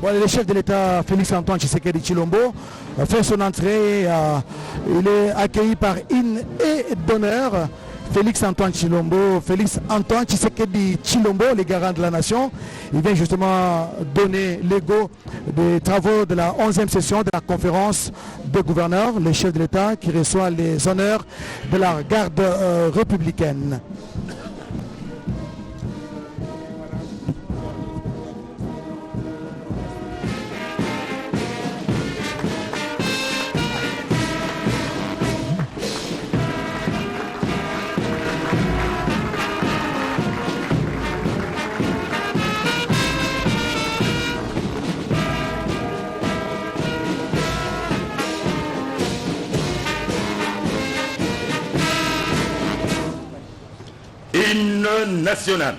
Voilà, le chef de l'État Félix Antoine Tshisekedi Tshilombo fait son entrée. Il est accueilli par une haie d'honneur. Félix Antoine Tshisekedi Tshilombo, le garant de la nation. Il vient justement donner l'ego des travaux de la 11e session de la conférence des gouverneurs, le chef de l'État qui reçoit les honneurs de la garde républicaine. Hymne national.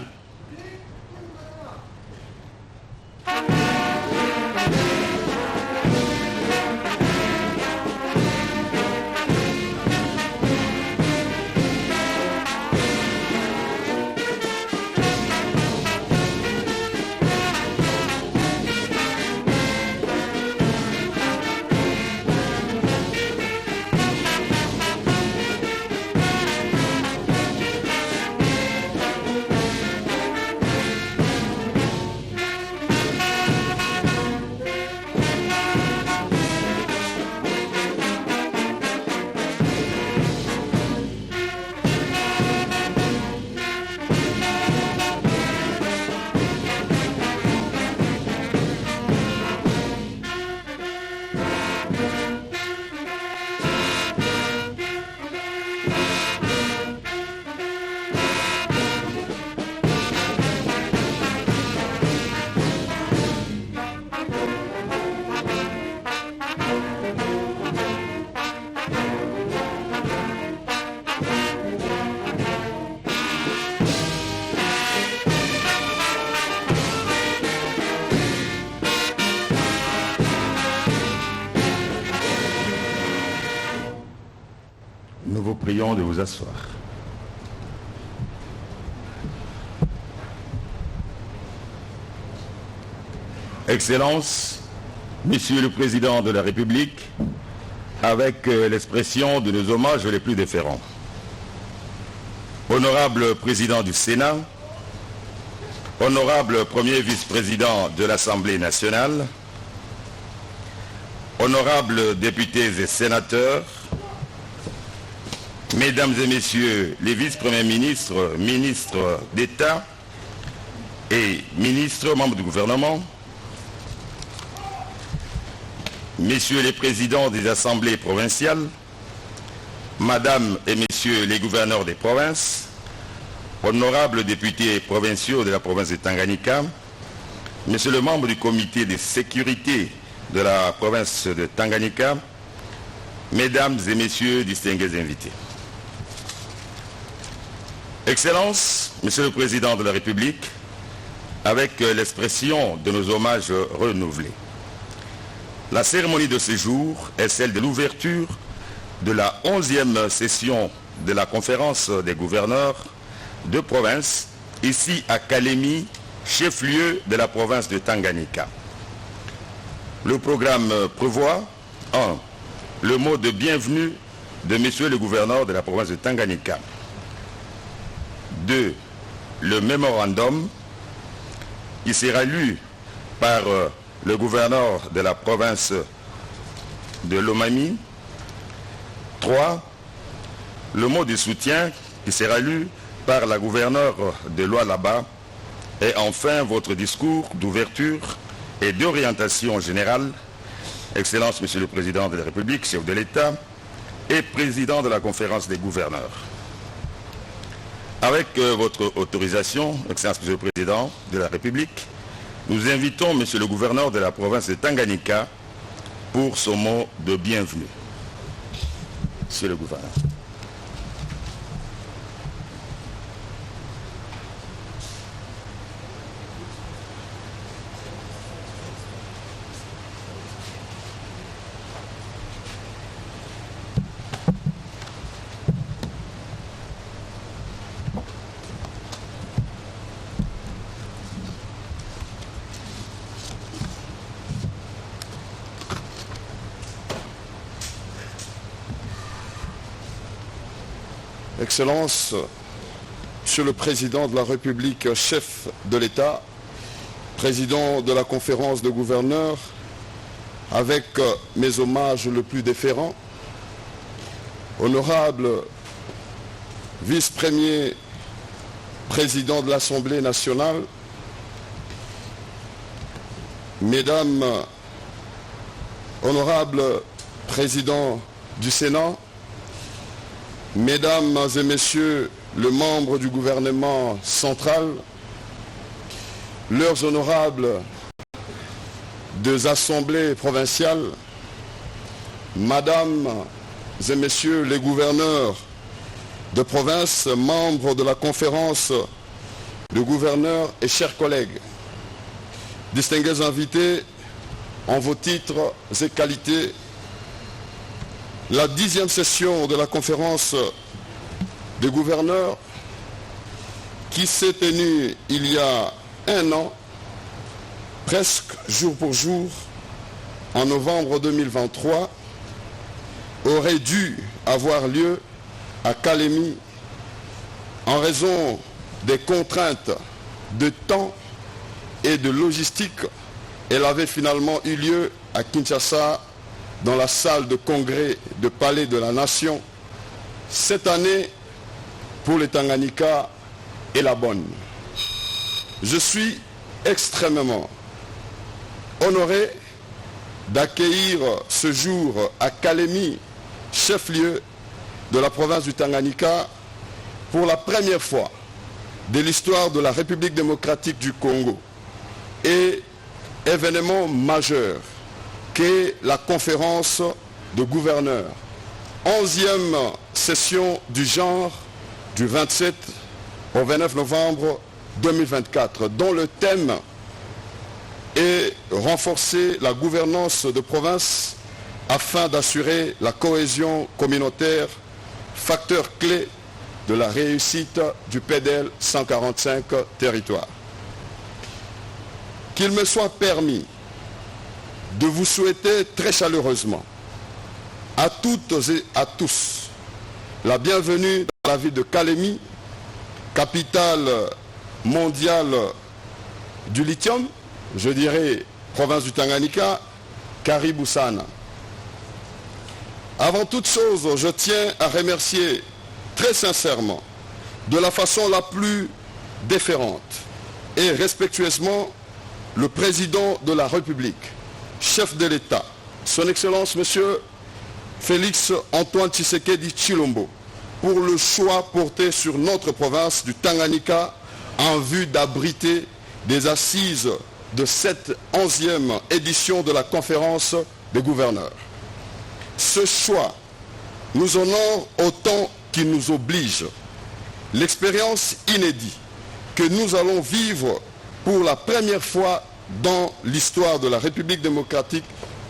Nous vous prions de vous asseoir. Excellences, Monsieur le Président de la République, avec l'expression de nos hommages les plus déférents. Honorable Président du Sénat, honorable Premier Vice-président de l'Assemblée nationale, honorables députés et sénateurs, Mesdames et Messieurs les vice-premiers ministres, ministres d'État et ministres, membres du gouvernement, Messieurs les présidents des assemblées provinciales, Madame et Messieurs les gouverneurs des provinces, honorables députés provinciaux de la province de Tanganyika, Monsieur le membre du comité de sécurité de la province de Tanganyika, Mesdames et Messieurs distingués invités. Excellences, Monsieur le Président de la République, avec l'expression de nos hommages renouvelés. La cérémonie de ce jour est celle de l'ouverture de la 11e session de la conférence des gouverneurs de province, ici à Kalemi, chef-lieu de la province de Tanganyika. Le programme prévoit 1. Le mot de bienvenue de Monsieur le gouverneur de la province de Tanganyika. 2. Le mémorandum. Il sera lu par le gouverneur de la province de Lomami. 3. Le mot de soutien qui sera lu par la gouverneure de Lualaba. Et enfin, votre discours d'ouverture et d'orientation générale. Excellence, Monsieur le Président de la République, chef de l'État et président de la conférence des gouverneurs. Avec votre autorisation, Excellence, Monsieur le Président de la République, nous invitons Monsieur le gouverneur de la province de Tanganyika pour son mot de bienvenue. Monsieur le gouverneur. Excellences, Monsieur le Président de la République, chef de l'État, Président de la conférence de gouverneurs, avec mes hommages le plus déférents, Honorable Vice-Premier Président de l'Assemblée nationale, Mesdames, Honorables Présidents du Sénat, Mesdames et Messieurs les membres du gouvernement central, leurs honorables des assemblées provinciales, Mesdames et Messieurs les gouverneurs de province, membres de la conférence de gouverneurs et chers collègues, distingués invités en vos titres et qualités, la 10e session de la conférence des gouverneurs qui s'est tenue il y a un an, presque jour pour jour, en novembre 2023, aurait dû avoir lieu à Kalemi en raison des contraintes de temps et de logistique. Elle avait finalement eu lieu à Kinshasa, dans la salle de congrès du Palais de la Nation. Cette année, pour les Tanganyika, est la bonne. Je suis extrêmement honoré d'accueillir ce jour à Kalemi, chef-lieu de la province du Tanganyika, pour la première fois de l'histoire de la République démocratique du Congo, et événement majeur qu'est la conférence de gouverneurs, 11e session du genre du 27 au 29 novembre 2024, dont le thème est renforcer la gouvernance de province afin d'assurer la cohésion communautaire, facteur clé de la réussite du PDL 145 territoires. Qu'il me soit permis de vous souhaiter très chaleureusement à toutes et à tous la bienvenue dans la ville de Kalemi, capitale mondiale du lithium, je dirais province du Tanganyika, Karibu Sana. Avant toute chose, je tiens à remercier très sincèrement, de la façon la plus déférente et respectueusement, le président de la République, chef de l'État, son Excellence Monsieur Félix Antoine Tshisekedi Tshilombo, pour le choix porté sur notre province du Tanganyika en vue d'abriter des assises de cette 11e édition de la conférence des gouverneurs. Ce choix nous honore autant qu'il nous oblige. L'expérience inédite que nous allons vivre pour la première fois dans l'histoire de la République démocratique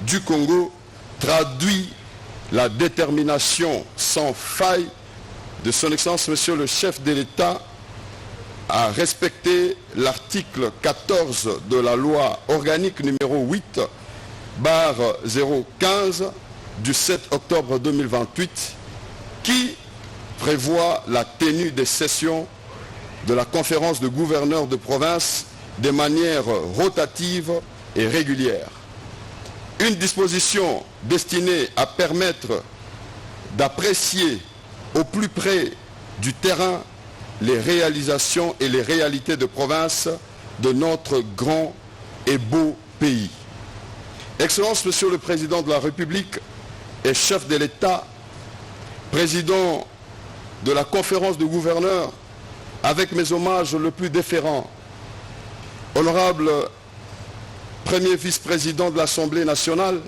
du Congo traduit la détermination sans faille de son Excellence Monsieur le chef de l'État à respecter l'article 14 de la loi organique numéro 8/015 du 7 octobre 2028 qui prévoit la tenue des sessions de la conférence de gouverneurs de province de manière rotative et régulière. Une disposition destinée à permettre d'apprécier au plus près du terrain les réalisations et les réalités de province de notre grand et beau pays. Excellence, Monsieur le Président de la République et chef de l'État, Président de la conférence de gouverneurs, avec mes hommages le plus déférents, Honorable Premier Vice-Président de l'Assemblée nationale,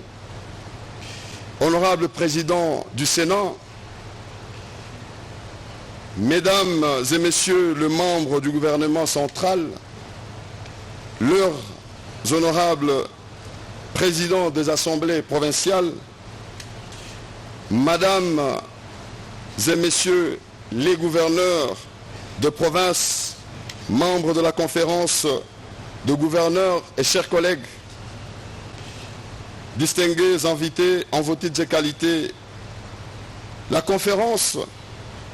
Honorable Président du Sénat, Mesdames et Messieurs les membres du gouvernement central, leurs honorables présidents des assemblées provinciales, Mesdames et Messieurs les gouverneurs de province, membres de la conférence de gouverneurs et chers collègues, distingués invités en vos titres et qualités, la conférence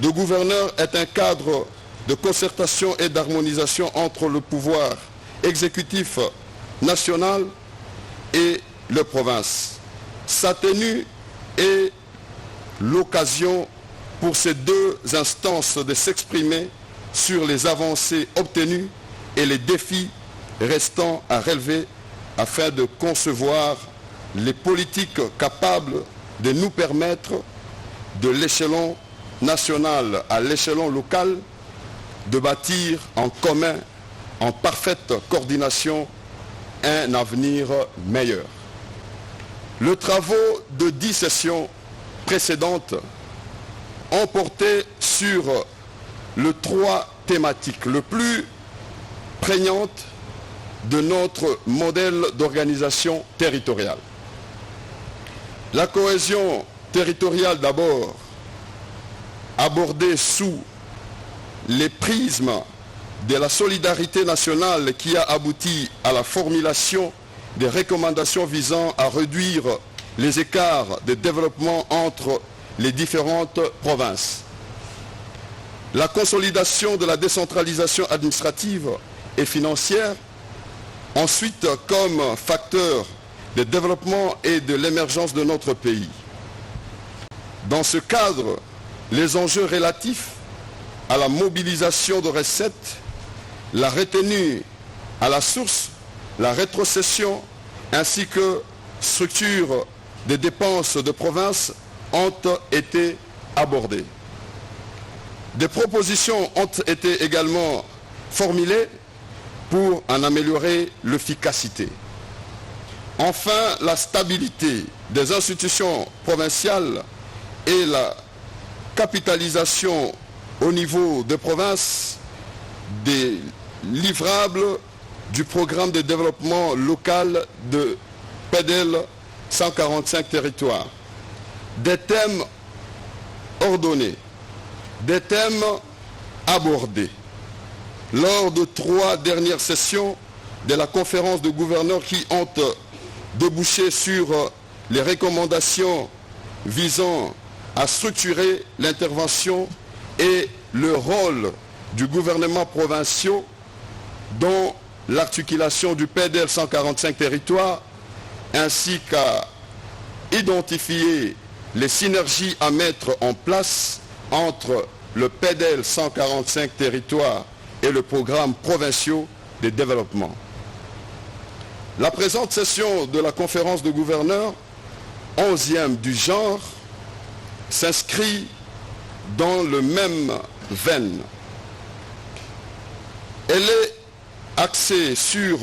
de gouverneurs est un cadre de concertation et d'harmonisation entre le pouvoir exécutif national et les provinces. Sa tenue est l'occasion pour ces deux instances de s'exprimer sur les avancées obtenues et les défis restants à relever afin de concevoir les politiques capables de nous permettre, de l'échelon national à l'échelon local, de bâtir en commun, en parfaite coordination, un avenir meilleur. Les travaux de 10 sessions précédentes ont porté sur les 3 thématiques les plus prégnantes de notre modèle d'organisation territoriale. La cohésion territoriale d'abord, abordée sous les prismes de la solidarité nationale qui a abouti à la formulation des recommandations visant à réduire les écarts de développement entre les différentes provinces. La consolidation de la décentralisation administrative et financière, ensuite comme facteur de développement et de l'émergence de notre pays. Dans ce cadre, les enjeux relatifs à la mobilisation de recettes, la retenue à la source, la rétrocession, ainsi que structure des dépenses de province ont été abordées. Des propositions ont été également formulées pour en améliorer l'efficacité. Enfin, la stabilité des institutions provinciales et la capitalisation au niveau des provinces des livrables du programme de développement local de PEDEL 145 territoires. Des thèmes ordonnés, des thèmes abordés lors de 3 dernières sessions de la conférence de gouverneurs qui ont débouché sur les recommandations visant à structurer l'intervention et le rôle du gouvernement provincial dans l'articulation du PEDEL 145 territoires, ainsi qu'à identifier les synergies à mettre en place entre le PEDEL 145 territoires et le programme provincial de développement. La présente session de la conférence de gouverneurs, 11e du genre, s'inscrit dans le même veine. Elle est axée sur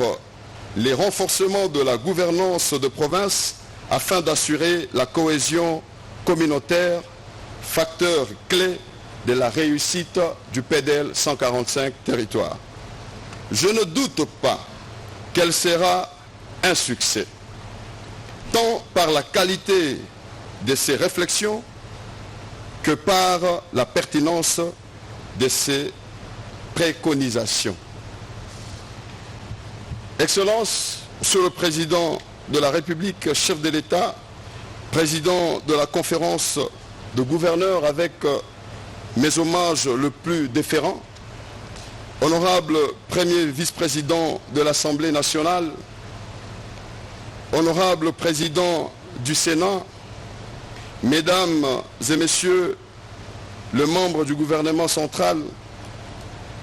les renforcements de la gouvernance de province afin d'assurer la cohésion communautaire, facteur clé de la réussite du PEDEL 145 territoires. Je ne doute pas qu'elle sera un succès, tant par la qualité de ses réflexions que par la pertinence de ses préconisations. Excellence, Monsieur le Président de la République, chef de l'État, président de la conférence de gouverneurs, avec mes hommages le plus déférents, honorable premier vice-président de l'Assemblée nationale, honorable président du Sénat, mesdames et messieurs les membres du gouvernement central,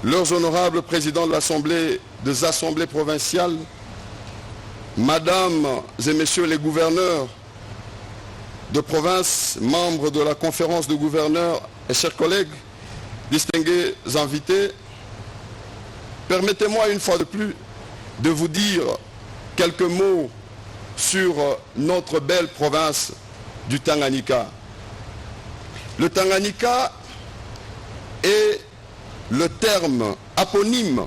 leurs honorables présidents de l'Assemblée, des assemblées provinciales, mesdames et messieurs les gouverneurs de province, membres de la conférence de gouverneurs et chers collègues, distingués invités, permettez-moi une fois de plus de vous dire quelques mots sur notre belle province du Tanganyika. Le Tanganyika est le terme éponyme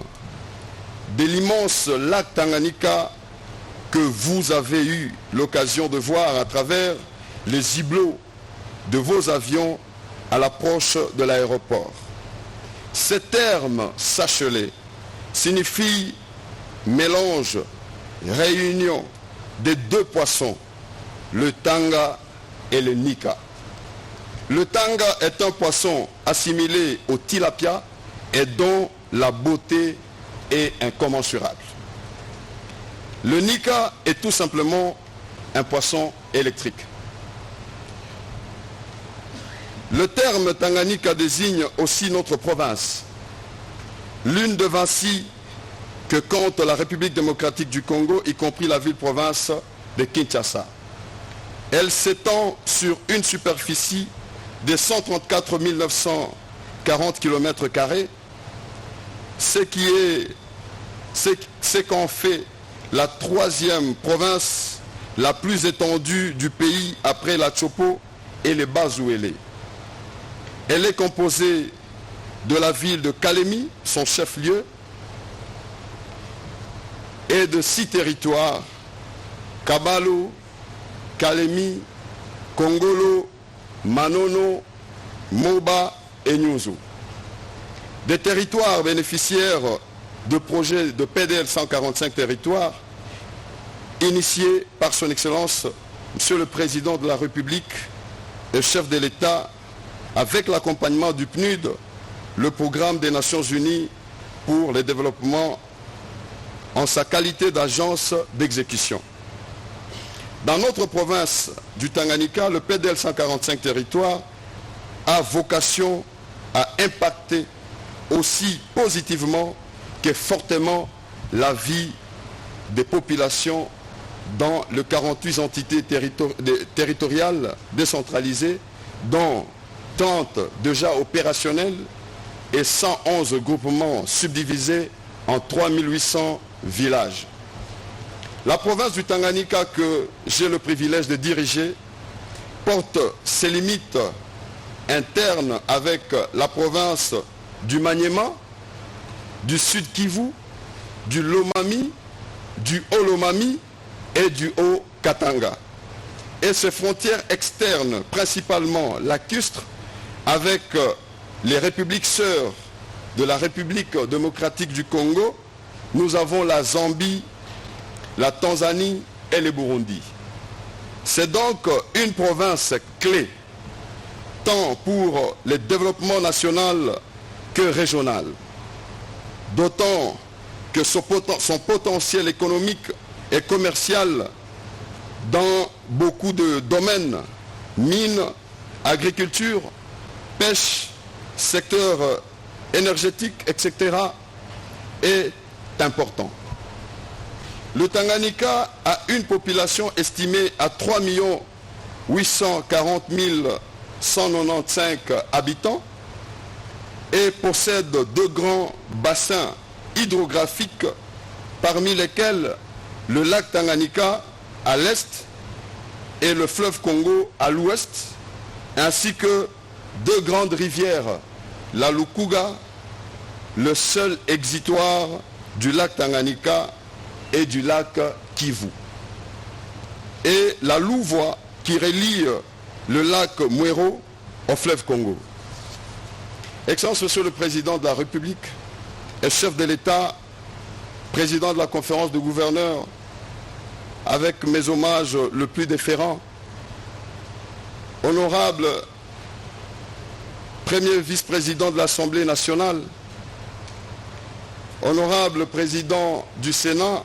de l'immense lac Tanganyika que vous avez eu l'occasion de voir à travers les hublots de vos avions à l'approche de l'aéroport. Ce terme, sachez-le, signifie mélange, réunion des deux poissons, le Tanga et le Nika. Le tanga est un poisson assimilé au tilapia et dont la beauté est incommensurable. Le nika est tout simplement un poisson électrique. Le terme Tanganyika désigne aussi notre province, l'une de 26 que compte la République démocratique du Congo, y compris la ville-province de Kinshasa. Elle s'étend sur une superficie de 134 940 km², ce qu'en fait la troisième province la plus étendue du pays après la Chopo et les Bas-Ouélé. Elle est composée de la ville de Kalemi, son chef-lieu, et de 6 territoires, Kabalo, Kalemi, Kongolo, Manono, Moba et Nyuzu. Des territoires bénéficiaires de projets de PDL 145 territoires initiés par son Excellence, Monsieur le Président de la République et chef de l'État, avec l'accompagnement du PNUD, le programme des Nations Unies pour le développement en sa qualité d'agence d'exécution. Dans notre province du Tanganyika, le PDL 145 territoires a vocation à impacter aussi positivement que fortement la vie des populations dans les 48 entités territoriales décentralisées, dont 30 déjà opérationnels et 111 groupements subdivisés en 3800 villages. La province du Tanganyika que j'ai le privilège de diriger porte ses limites internes avec la province du Maniema, du Sud Kivu, du Lomami, du Haut-Lomami et du Haut-Katanga. Et ses frontières externes, principalement lacustres, avec les républiques sœurs de la République démocratique du Congo, nous avons la Zambie, la Tanzanie et le Burundi. C'est donc une province clé, tant pour le développement national que régional. D'autant que son potentiel économique et commercial dans beaucoup de domaines, mines, agriculture, pêche, secteur énergétique, etc., est important. Le Tanganyika a une population estimée à 3 840 195 habitants et possède 2 grands bassins hydrographiques, parmi lesquels le lac Tanganyika à l'est et le fleuve Congo à l'ouest, ainsi que 2 grandes rivières, la Lukuga, le seul exitoire du lac Tanganyika et du lac Kivu, et la Louvois qui relie le lac Mwero au fleuve Congo. Excellence Monsieur le Président de la République et chef de l'État, président de la conférence de gouverneurs, avec mes hommages le plus déférents, honorable premier vice-président de l'Assemblée nationale, honorable président du Sénat,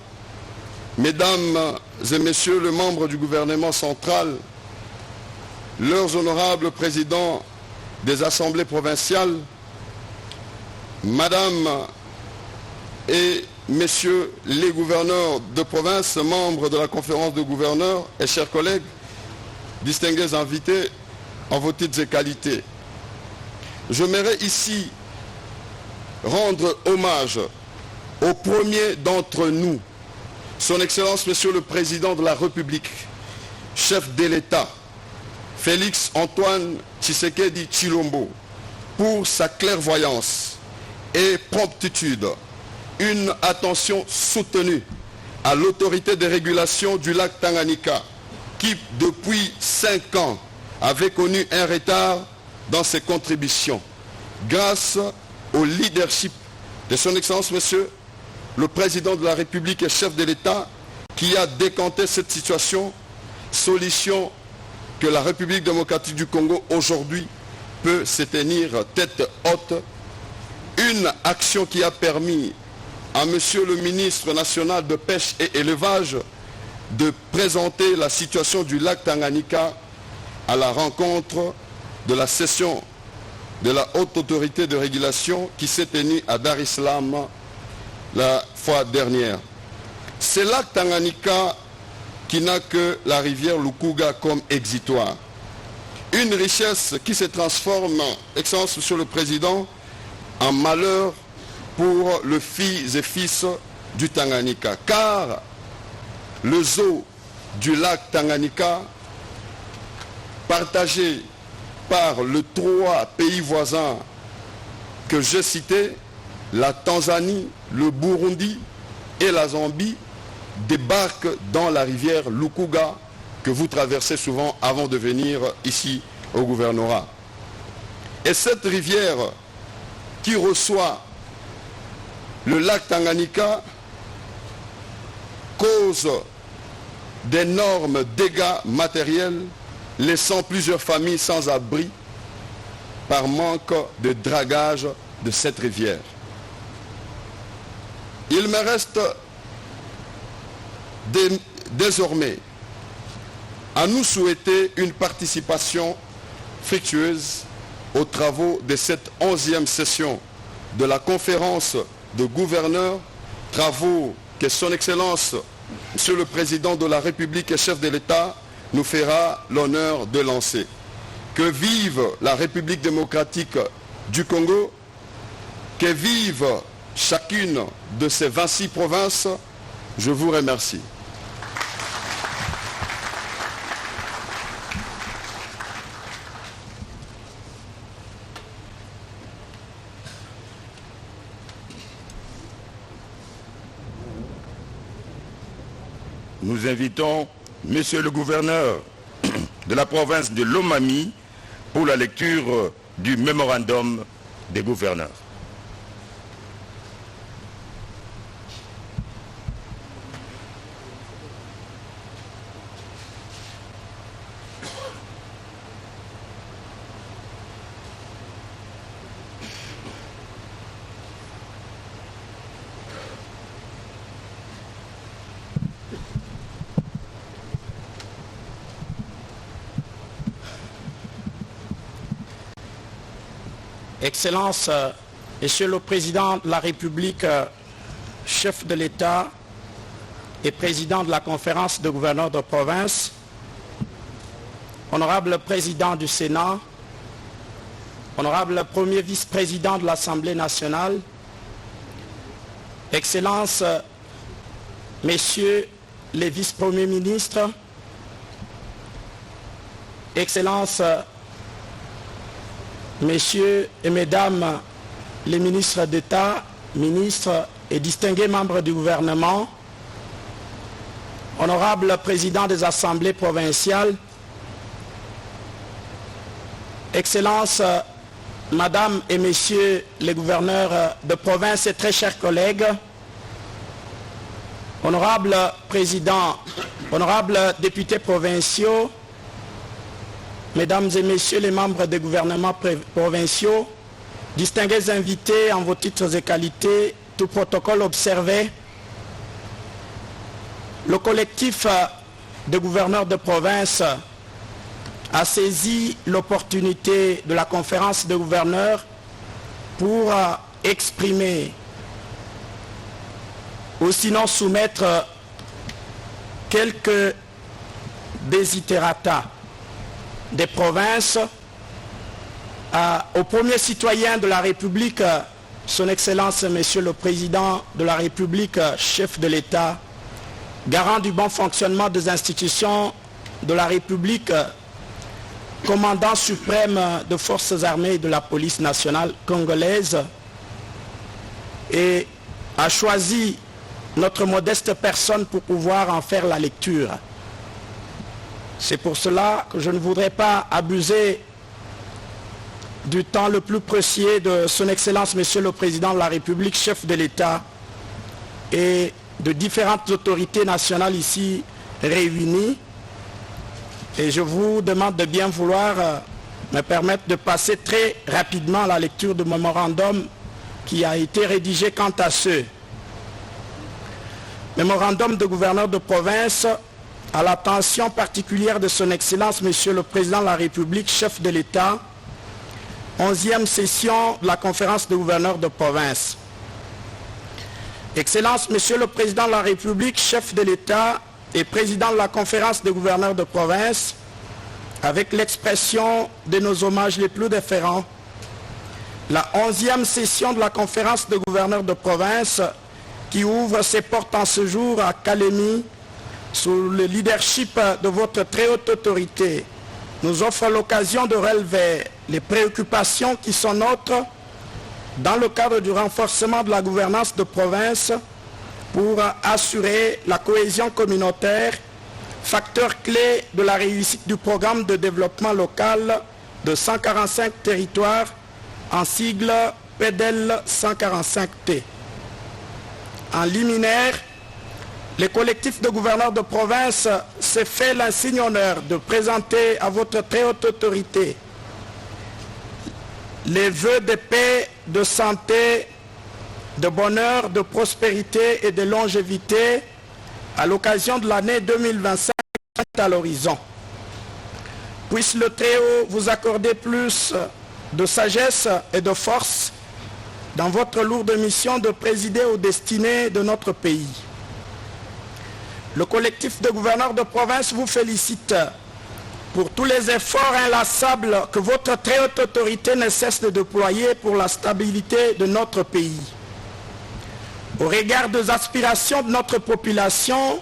mesdames et messieurs les membres du gouvernement central, leurs honorables présidents des assemblées provinciales, madame et messieurs les gouverneurs de province, membres de la conférence de gouverneurs et chers collègues, distingués invités en vos titres et qualités. J'aimerais ici rendre hommage au premier d'entre nous, son Excellence Monsieur le Président de la République, chef de l'État, Félix Antoine Tshisekedi Tshilombo, pour sa clairvoyance et promptitude, une attention soutenue à l'autorité de régulation du lac Tanganyika, qui depuis 5 ans avait connu un retard dans ses contributions, grâce au leadership de son Excellence Monsieur le Président de la République et chef de l'État, qui a décanté cette situation, solution que la République démocratique du Congo aujourd'hui peut se tenir tête haute. Une action qui a permis à Monsieur le ministre national de Pêche et Élevage de présenter la situation du lac Tanganyika à la rencontre de la session de la Haute Autorité de Régulation qui s'est tenue à Dar es Salaam la fois dernière. Ce lac Tanganyika qui n'a que la rivière Lukuga comme exitoire. Une richesse qui se transforme, Excellence Monsieur le Président, en malheur pour les filles et fils du Tanganyika. Car les eaux du lac Tanganyika, partagées par les 3 pays voisins que j'ai cités, la Tanzanie, le Burundi et la Zambie, débarquent dans la rivière Lukuga que vous traversez souvent avant de venir ici au gouvernorat. Et cette rivière qui reçoit le lac Tanganyika cause d'énormes dégâts matériels, laissant plusieurs familles sans abri par manque de dragage de cette rivière. Il me reste désormais à nous souhaiter une participation fructueuse aux travaux de cette 11e session de la conférence de gouverneurs, travaux que son Excellence, Monsieur le Président de la République et chef de l'État, nous fera l'honneur de lancer. Que vive la République démocratique du Congo, que vive chacune de ces 26 provinces. Je vous remercie. Nous invitons Monsieur le gouverneur de la province de Lomami pour la lecture du mémorandum des gouverneurs. Excellence, Monsieur le Président de la République, chef de l'État et Président de la conférence de gouverneurs de province, Honorable Président du Sénat, Honorable Premier Vice-président de l'Assemblée nationale, Excellences, Messieurs les Vice-premiers ministres, Excellences, Messieurs et Mesdames les ministres d'État, ministres et distingués membres du gouvernement, Honorable Président des assemblées provinciales, Excellences, Madame et Messieurs les gouverneurs de province et très chers collègues, Honorable Président, Honorables députés provinciaux, Mesdames et Messieurs les membres des gouvernements provinciaux, distingués invités en vos titres et qualités, tout protocole observé, le collectif de gouverneurs de province a saisi l'opportunité de la conférence de gouverneurs pour exprimer ou sinon soumettre quelques desiderata des provinces au premier citoyen de la République, son Excellence, Monsieur le Président de la République, chef de l'État, garant du bon fonctionnement des institutions de la République, commandant suprême de forces armées et de la police nationale congolaise, et a choisi notre modeste personne pour pouvoir en faire la lecture. C'est pour cela que je ne voudrais pas abuser du temps le plus précieux de son Excellence, Monsieur le Président de la République, chef de l'État, et de différentes autorités nationales ici réunies. Et je vous demande de bien vouloir me permettre de passer très rapidement à la lecture du mémorandum qui a été rédigé quant à ce mémorandum de gouverneur de province à l'attention particulière de son Excellence, Monsieur le Président de la République, chef de l'État, 11e session de la conférence de gouverneurs de province. Excellence, Monsieur le Président de la République, chef de l'État et président de la conférence de gouverneurs de province, avec l'expression de nos hommages les plus déférents, la 11e session de la conférence de gouverneurs de province qui ouvre ses portes en ce jour à Kalemi, sous le leadership de votre très haute autorité, nous offre l'occasion de relever les préoccupations qui sont nôtres dans le cadre du renforcement de la gouvernance de province pour assurer la cohésion communautaire, facteur clé de la réussite du programme de développement local de 145 territoires en sigle PEDEL 145T. En liminaire, le collectif de gouverneurs de province s'est fait l'insigne honneur de présenter à votre très haute autorité les vœux de paix, de santé, de bonheur, de prospérité et de longévité à l'occasion de l'année 2025 à l'horizon. Puisse le Très-Haut vous accorder plus de sagesse et de force dans votre lourde mission de présider aux destinées de notre pays. Le collectif de gouverneurs de province vous félicite pour tous les efforts inlassables que votre très haute autorité ne cesse de déployer pour la stabilité de notre pays. Au regard des aspirations de notre population,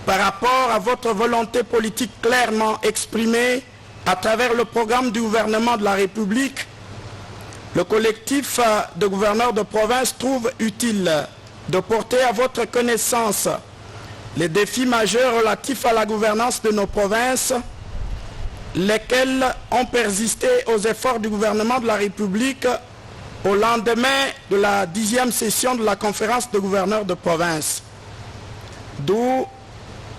par rapport à votre volonté politique clairement exprimée à travers le programme du gouvernement de la République, le collectif de gouverneurs de province trouve utile de porter à votre connaissance les défis majeurs relatifs à la gouvernance de nos provinces, lesquels ont persisté aux efforts du gouvernement de la République au lendemain de la 10e session de la conférence de gouverneurs de province. D'où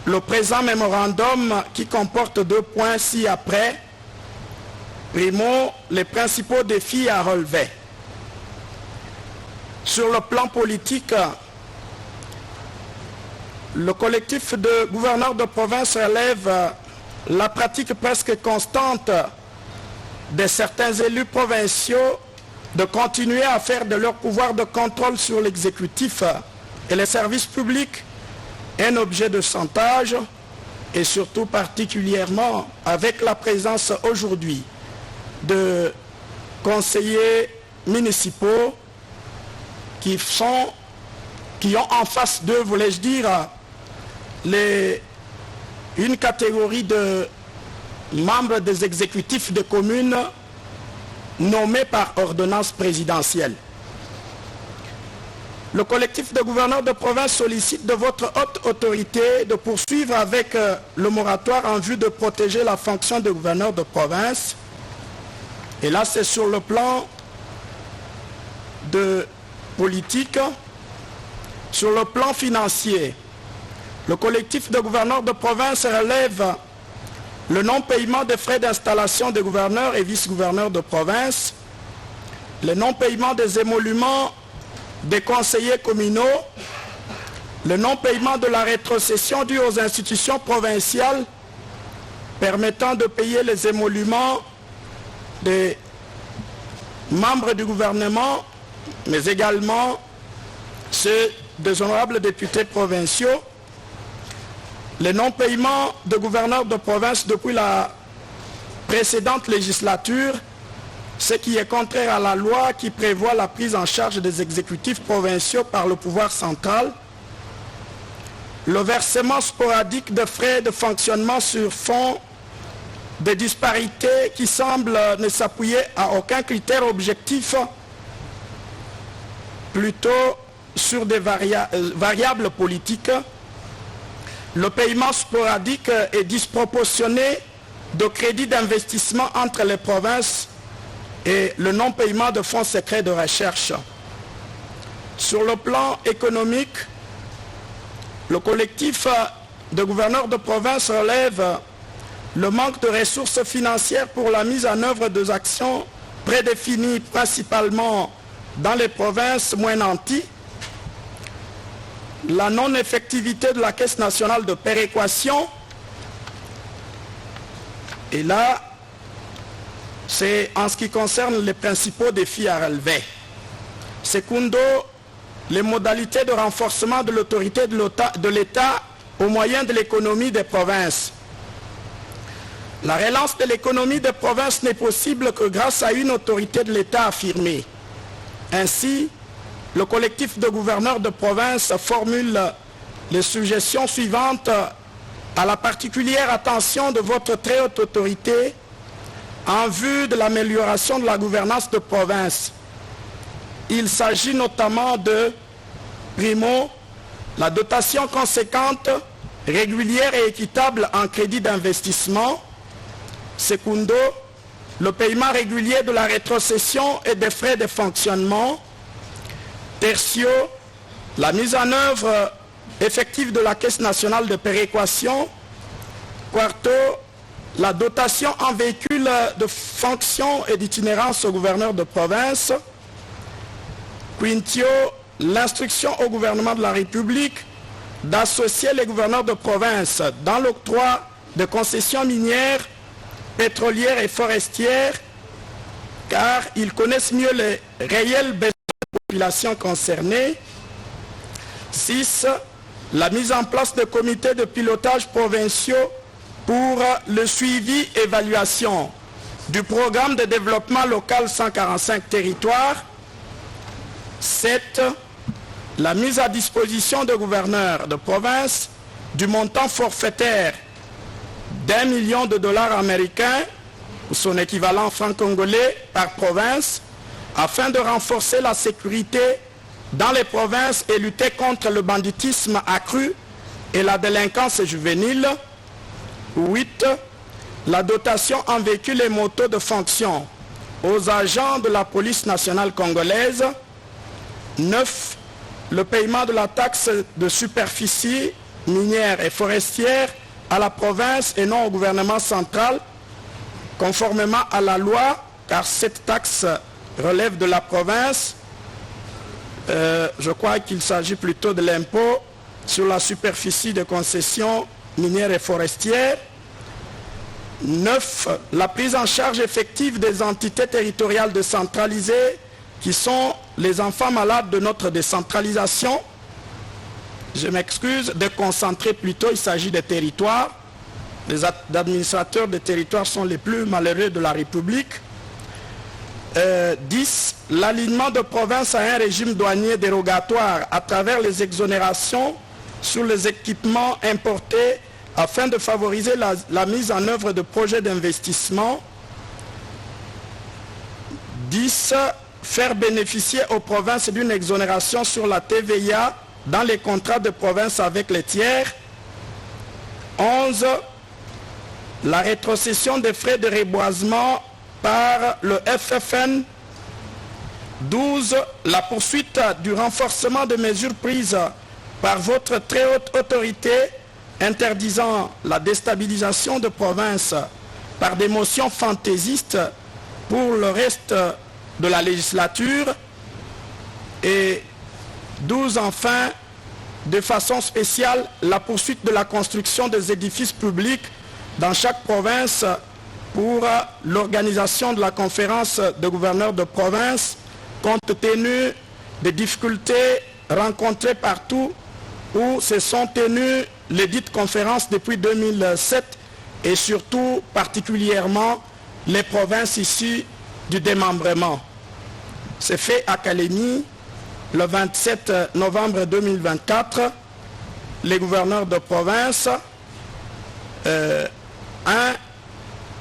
le présent mémorandum qui comporte 2 points ci-après. Primo, les principaux défis à relever. Sur le plan politique, le collectif de gouverneurs de province relève la pratique presque constante de certains élus provinciaux de continuer à faire de leur pouvoir de contrôle sur l'exécutif et les services publics un objet de chantage, et surtout particulièrement avec la présence aujourd'hui de conseillers municipaux qui ont en face d'eux, voulais-je dire, une catégorie de membres des exécutifs de communes nommés par ordonnance présidentielle. Le collectif de gouverneurs de province sollicite de votre haute autorité de poursuivre avec le moratoire en vue de protéger la fonction de gouverneur de province. Et là, c'est sur le plan de politique. Sur le plan financier, le collectif de gouverneurs de province relève le non-paiement des frais d'installation des gouverneurs et vice-gouverneurs de province, le non-paiement des émoluments des conseillers communaux, le non-paiement de la rétrocession due aux institutions provinciales permettant de payer les émoluments des membres du gouvernement, mais également ceux des honorables députés provinciaux, le non-paiement de gouverneurs de province depuis la précédente législature, ce qui est contraire à la loi qui prévoit la prise en charge des exécutifs provinciaux par le pouvoir central, le versement sporadique de frais de fonctionnement sur fond de disparités qui semblent ne s'appuyer à aucun critère objectif, plutôt sur des variables politiques, le paiement sporadique et disproportionné de crédits d'investissement entre les provinces et le non-paiement de fonds secrets de recherche. Sur le plan économique, le collectif de gouverneurs de province relève le manque de ressources financières pour la mise en œuvre des actions prédéfinies principalement dans les provinces moins nanties, la non-effectivité de la Caisse nationale de péréquation, et là, c'est en ce qui concerne les principaux défis à relever. Secundo, les modalités de renforcement de l'autorité de l'État au moyen de l'économie des provinces. La relance de l'économie des provinces n'est possible que grâce à une autorité de l'État affirmée. Ainsi, le collectif de gouverneurs de province formule les suggestions suivantes à la particulière attention de votre très haute autorité en vue de l'amélioration de la gouvernance de province. Il s'agit notamment de, primo, la dotation conséquente, régulière et équitable en crédit d'investissement. Secundo, le paiement régulier de la rétrocession et des frais de fonctionnement. Tertio, la mise en œuvre effective de la Caisse nationale de péréquation. Quarto, la dotation en véhicules de fonction et d'itinérance au gouverneur de province. Quintio, l'instruction au gouvernement de la République d'associer les gouverneurs de province dans l'octroi de concessions minières, pétrolières et forestières, car ils connaissent mieux les réels besoins de la population concernée. 6. La mise en place de comités de pilotage provinciaux pour le suivi et évaluation du programme de développement local 145 territoires. 7. La mise à disposition de gouverneurs de province du montant forfaitaire d'1 million de dollars américains, ou son équivalent franc congolais, par province, afin de renforcer la sécurité dans les provinces et lutter contre le banditisme accru et la délinquance juvénile. 8. La dotation en véhicules et motos de fonction aux agents de la police nationale congolaise. 9. Le paiement de la taxe de superficie minière et forestière à la province et non au gouvernement central, conformément à la loi, car cette taxe relève de la province. Je crois qu'il s'agit plutôt de l'impôt sur la superficie de concessions minières et forestières. 9. La prise en charge effective des entités territoriales décentralisées qui sont les enfants malades de notre décentralisation. Je m'excuse, déconcentrer plutôt, il s'agit des territoires. Les administrateurs des territoires sont les plus malheureux de la République. 10. L'alignement de provinces à un régime douanier dérogatoire à travers les exonérations sur les équipements importés afin de favoriser la mise en œuvre de projets d'investissement. 10. Faire bénéficier aux provinces d'une exonération sur la TVA dans les contrats de province avec les tiers. 11. La rétrocession des frais de reboisement par le FFN. 12. La poursuite du renforcement des mesures prises par votre très haute autorité interdisant la déstabilisation de provinces par des motions fantaisistes pour le reste de la législature. Et 12. Enfin, de façon spéciale, la poursuite de la construction des édifices publics dans chaque province pour l'organisation de la conférence de gouverneurs de province, compte tenu des difficultés rencontrées partout où se sont tenues les dites conférences depuis 2007 et surtout particulièrement les provinces issues du démembrement. C'est fait à Kalemi le 27 novembre 2024. Les gouverneurs de province,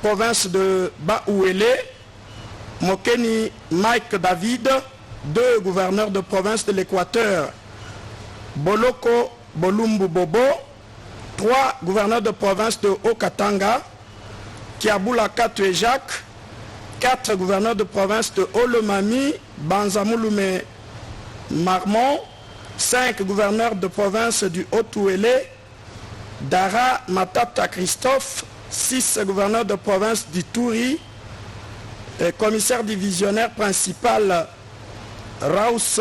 province de Baouélé, Mokeni Mike David, 2 gouverneurs de province de l'Équateur, Boloko Bolumbu Bobo, 3 gouverneurs de province de Haut-Katanga, Kiaboula Katwe Jacques, 4 gouverneurs de province de Olomami, Banzamouloumé Marmont, 5 gouverneurs de province du Haut-Ouélé, Dara Matata Christophe, 6 gouverneurs de province d'Ituri, commissaire divisionnaire principal Raus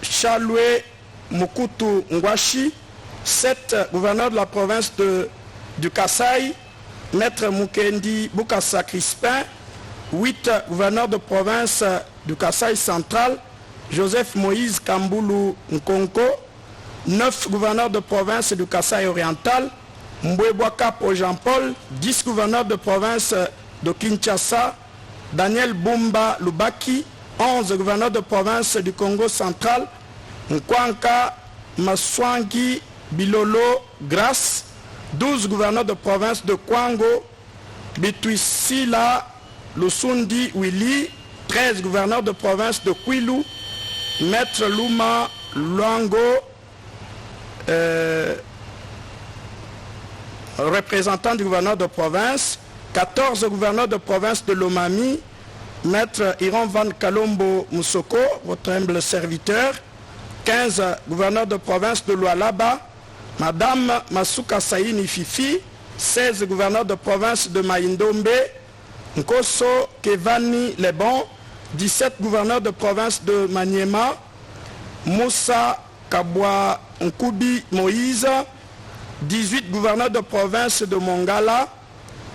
Chaloué Mukutu Ngwashi, 7 gouverneurs de la province du Kasaï, Maître Mukendi Bukasa Crispin, 8 gouverneurs de province du Kasaï central, Joseph Moïse Kamboulou Nkonko, 9 gouverneurs de province du Kasaï oriental, Mbouébouaka pour Jean-Paul, 10 gouverneurs de province de Kinshasa, Daniel Bumba Lubaki, 11 gouverneurs de province du Congo central, Nkwanka Maswangi Bilolo Grasse, 12 gouverneurs de province de Kwango, Bituisila Lusundi Willy, 13 gouverneurs de province de Kwilu, Maître Luma Luango, représentant du gouverneur de province, 14 gouverneurs de province de Lomami, Maître Iran Van Kalombo Moussoko, votre humble serviteur, 15 gouverneurs de province de Lualaba, Madame Masuka Saïni Fifi, 16 gouverneurs de province de Maïndombe, Nkoso Kevani Lebon, 17 gouverneurs de province de Maniema, Moussa Kabwa Nkubi Moïse, 18 gouverneurs de province de Mongala,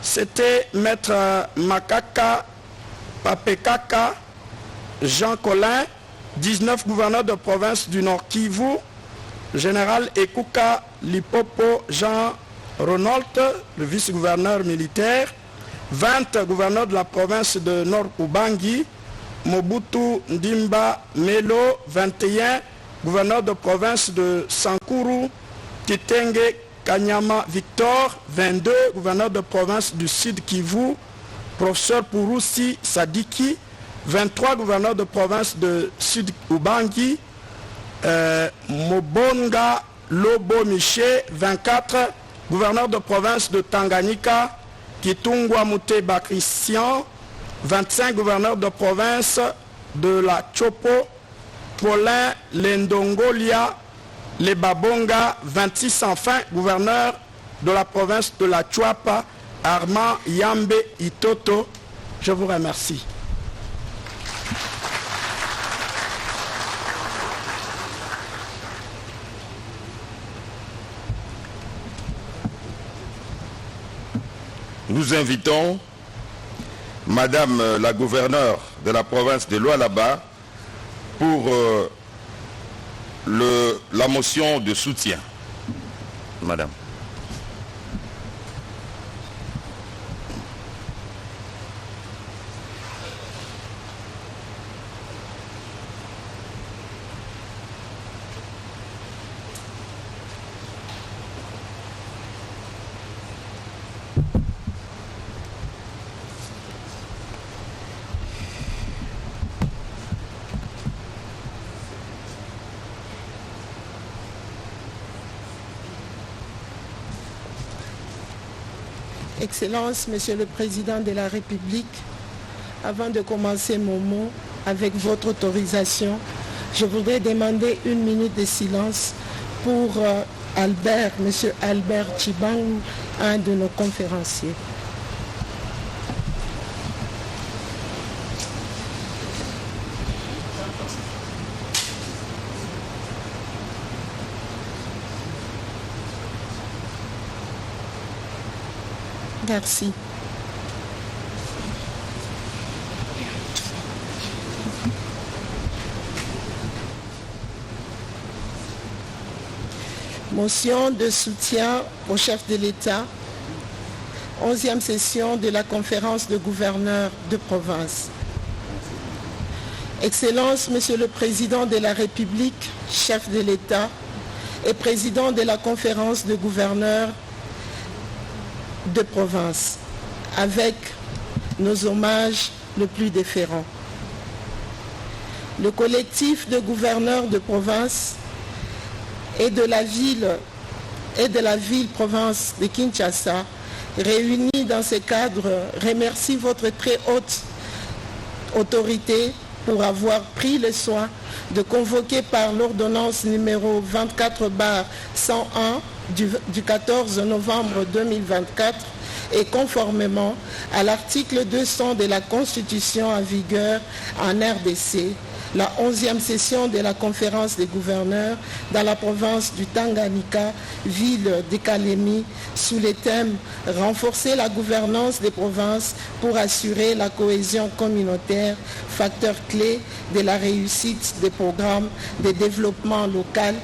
c'était Maître Makaka Papekaka Jean Colin, 19 gouverneurs de province du Nord Kivu, Général Ekuka Lipopo Jean Ronald, le vice-gouverneur militaire, 20 gouverneurs de la province de Nord Ubangi, Mobutu Ndimba Melo, 21 gouverneurs de province de Sankuru, Kitenge Kanyama Victor, 22 gouverneurs de province du Sud Kivu, professeur Pouroussi Sadiki, 23 gouverneurs de province de Sud Ubangi, Mobonga Lobo Miché, 24 gouverneurs de province de Tanganyika, Kitungwa Muteba Christian, 25 gouverneurs de province de la Chopo, Paulin Lendongolia, les Babonga, 26 enfin gouverneurs de la province de la Chuapa, Armand Yambe Itoto. Je vous remercie. Nous invitons Madame la gouverneure de la province de Lualaba pour la motion de soutien. Madame. Excellences, Monsieur le Président de la République, avant de commencer mon mot, avec votre autorisation, je voudrais demander 1 minute de silence pour Monsieur Albert Chibang, un de nos conférenciers. Merci. Motion de soutien au chef de l'État, 11e session de la conférence de gouverneurs de province. Excellences, Monsieur le Président de la République, chef de l'État et président de la conférence de gouverneurs de province, avec nos hommages le plus déférents. Le collectif de gouverneurs de province et de la ville-province de Kinshasa, réunis dans ce cadre, remercie votre très haute autorité pour avoir pris le soin de convoquer par l'ordonnance numéro 24/101 du 14 novembre 2024 et conformément à l'article 200 de la Constitution en vigueur en RDC, la 11e session de la conférence des gouverneurs dans la province du Tanganyika, ville de Kalemi, sous les thèmes « Renforcer la gouvernance des provinces pour assurer la cohésion communautaire, facteur clé de la réussite des programmes de développement local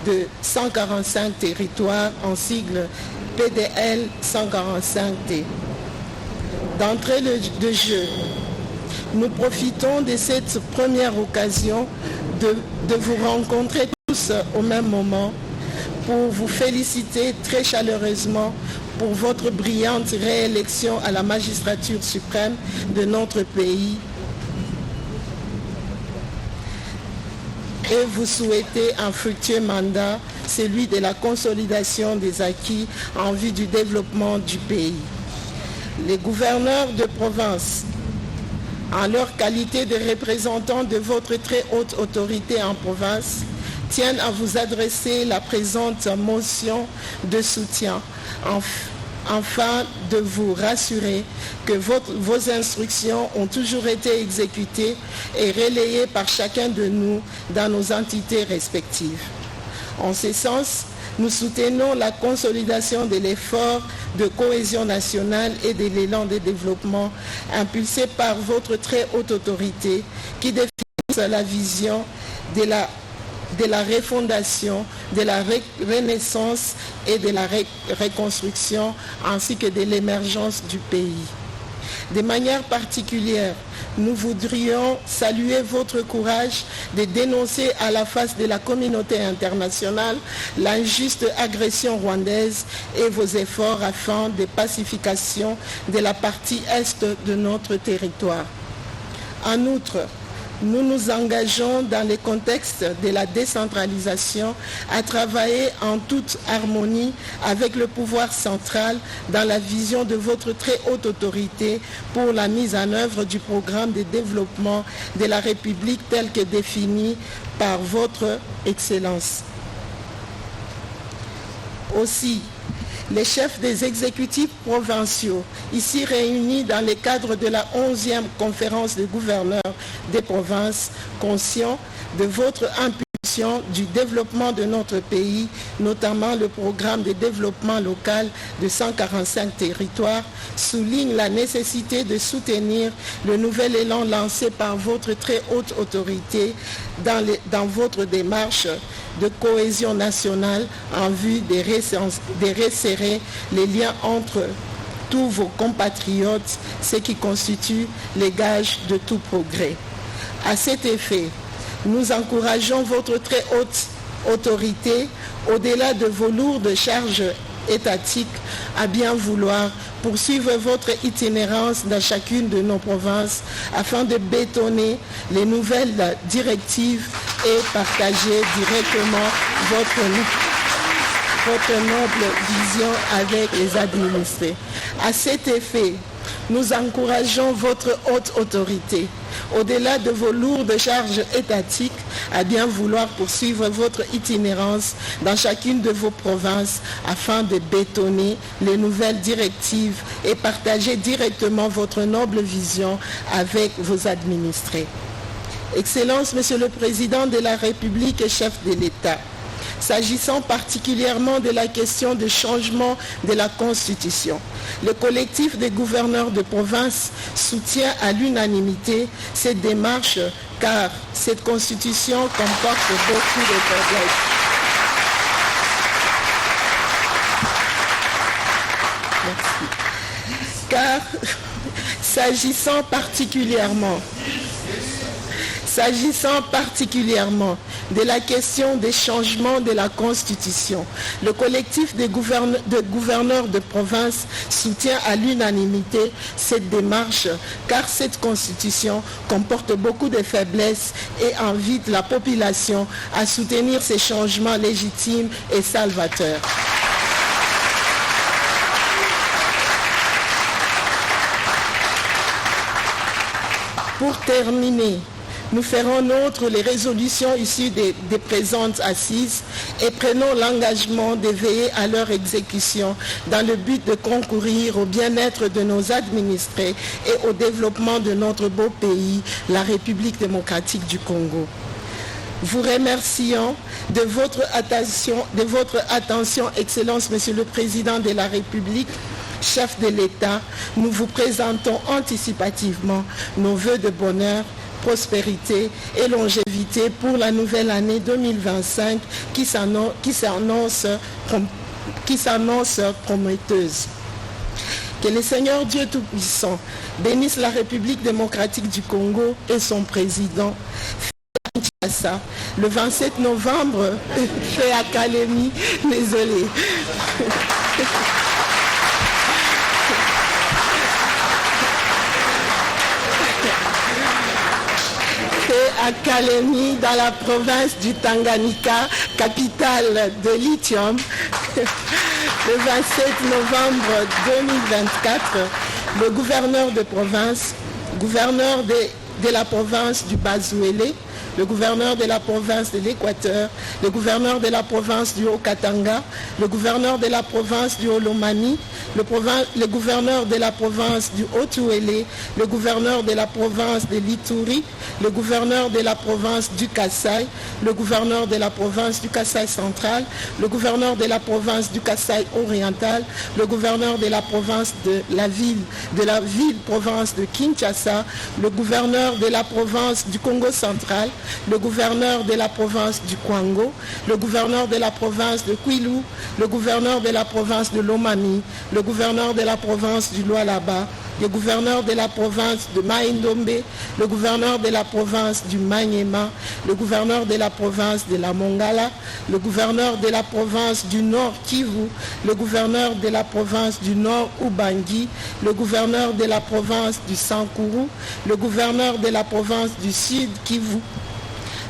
de 145 territoires en sigle PDL 145T ». D'entrée de jeu, nous profitons de cette première occasion de vous rencontrer tous au même moment pour vous féliciter très chaleureusement pour votre brillante réélection à la magistrature suprême de notre pays et vous souhaiter un fructueux mandat, celui de la consolidation des acquis en vue du développement du pays. Les gouverneurs de province, en leur qualité de représentants de votre très haute autorité en province, tiennent à vous adresser la présente motion de soutien, afin de vous rassurer que vos instructions ont toujours été exécutées et relayées par chacun de nous dans nos entités respectives. En ce sens, nous soutenons la consolidation de l'effort de cohésion nationale et de l'élan de développement impulsé par votre très haute autorité qui définit la vision de la refondation, de la renaissance et de la reconstruction ainsi que de l'émergence du pays. De manière particulière, nous voudrions saluer votre courage de dénoncer à la face de la communauté internationale l'injuste agression rwandaise et vos efforts afin de pacification de la partie est de notre territoire. En outre, nous nous engageons dans le contexte de la décentralisation à travailler en toute harmonie avec le pouvoir central dans la vision de votre très haute autorité pour la mise en œuvre du programme de développement de la République tel que défini par votre Excellence. Aussi, les chefs des exécutifs provinciaux, ici réunis dans le cadre de la 11e conférence des gouverneurs des provinces, conscients de votre impulsion du développement de notre pays, notamment le programme de développement local de 145 territoires, soulignent la nécessité de soutenir le nouvel élan lancé par votre très haute autorité dans votre démarche de cohésion nationale en vue de resserrer les liens entre tous vos compatriotes, ce qui constitue les gages de tout progrès. À cet effet, nous encourageons votre très haute autorité, au-delà de vos lourdes charges étatiques, à bien vouloir poursuivre votre itinérance dans chacune de nos provinces afin de bétonner les nouvelles directives et partager directement votre noble vision avec les administrés. À cet effet, nous encourageons votre haute autorité, au-delà de vos lourdes charges étatiques, à bien vouloir poursuivre votre itinérance dans chacune de vos provinces afin de bétonner les nouvelles directives et partager directement votre noble vision avec vos administrés. Excellence, Monsieur le Président de la République et chef de l'État, s'agissant particulièrement de la question du changement de la Constitution, le collectif des gouverneurs de province soutient à l'unanimité cette démarche car cette Constitution comporte beaucoup de faiblesses. Merci. Car s'agissant particulièrement de la question des changements de la Constitution, le collectif des gouverneurs de province soutient à l'unanimité cette démarche car cette Constitution comporte beaucoup de faiblesses et invite la population à soutenir ces changements légitimes et salvateurs. Pour terminer, Nous ferons nôtres les résolutions issues des présentes assises et prenons l'engagement de veiller à leur exécution dans le but de concourir au bien-être de nos administrés et au développement de notre beau pays, la République démocratique du Congo. Vous remercions de votre attention, Excellence, Monsieur le Président de la République, chef de l'État. Nous vous présentons anticipativement nos vœux de bonheur, prospérité et longévité pour la nouvelle année 2025 qui s'annonce prometteuse. Que le Seigneur Dieu Tout-Puissant bénisse la République démocratique du Congo et son président. Le 27 novembre, fait à Kalemi, désolé. À Kalemi, dans la province du Tanganyika, capitale de lithium, le 27 novembre 2024, le gouverneur de province, gouverneur de la province du Bazuélé, le gouverneur de la province de l'Équateur, le gouverneur de la province du Haut-Katanga, le gouverneur de la province du Olomami, le gouverneur de la province du Haut-Ouélé, le gouverneur de la province de l'Ituri, le gouverneur de la province du Kasaï, le gouverneur de la province du Kasaï central, le gouverneur de la province du Kasaï oriental, le gouverneur de la province de la ville-province de Kinshasa, le gouverneur de la province du Congo central, le gouverneur de la province du Kwango, le gouverneur de la province de Kwilu, le gouverneur de la province de Lomami, le gouverneur de la province du Lualaba, le gouverneur de la province de Maïndombe, le gouverneur de la province du Maniema, le gouverneur de la province de la Mongala, le gouverneur de la province du Nord Kivu, le gouverneur de la province du Nord Ubangi, le gouverneur de la province du Sankuru, le gouverneur de la province du Sud Kivu,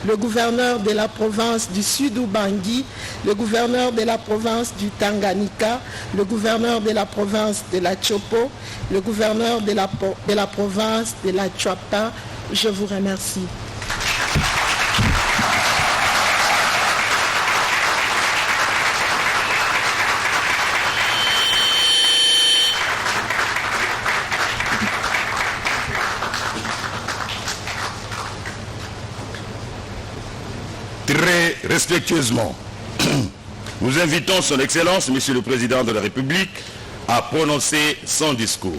le gouverneur de la province du Sud-Ubangi, le gouverneur de la province du Tanganyika, le gouverneur de la province de la Chopo, le gouverneur de la province de la Chouapa. Je vous remercie. Très respectueusement, nous invitons son Excellence, Monsieur le Président de la République, à prononcer son discours.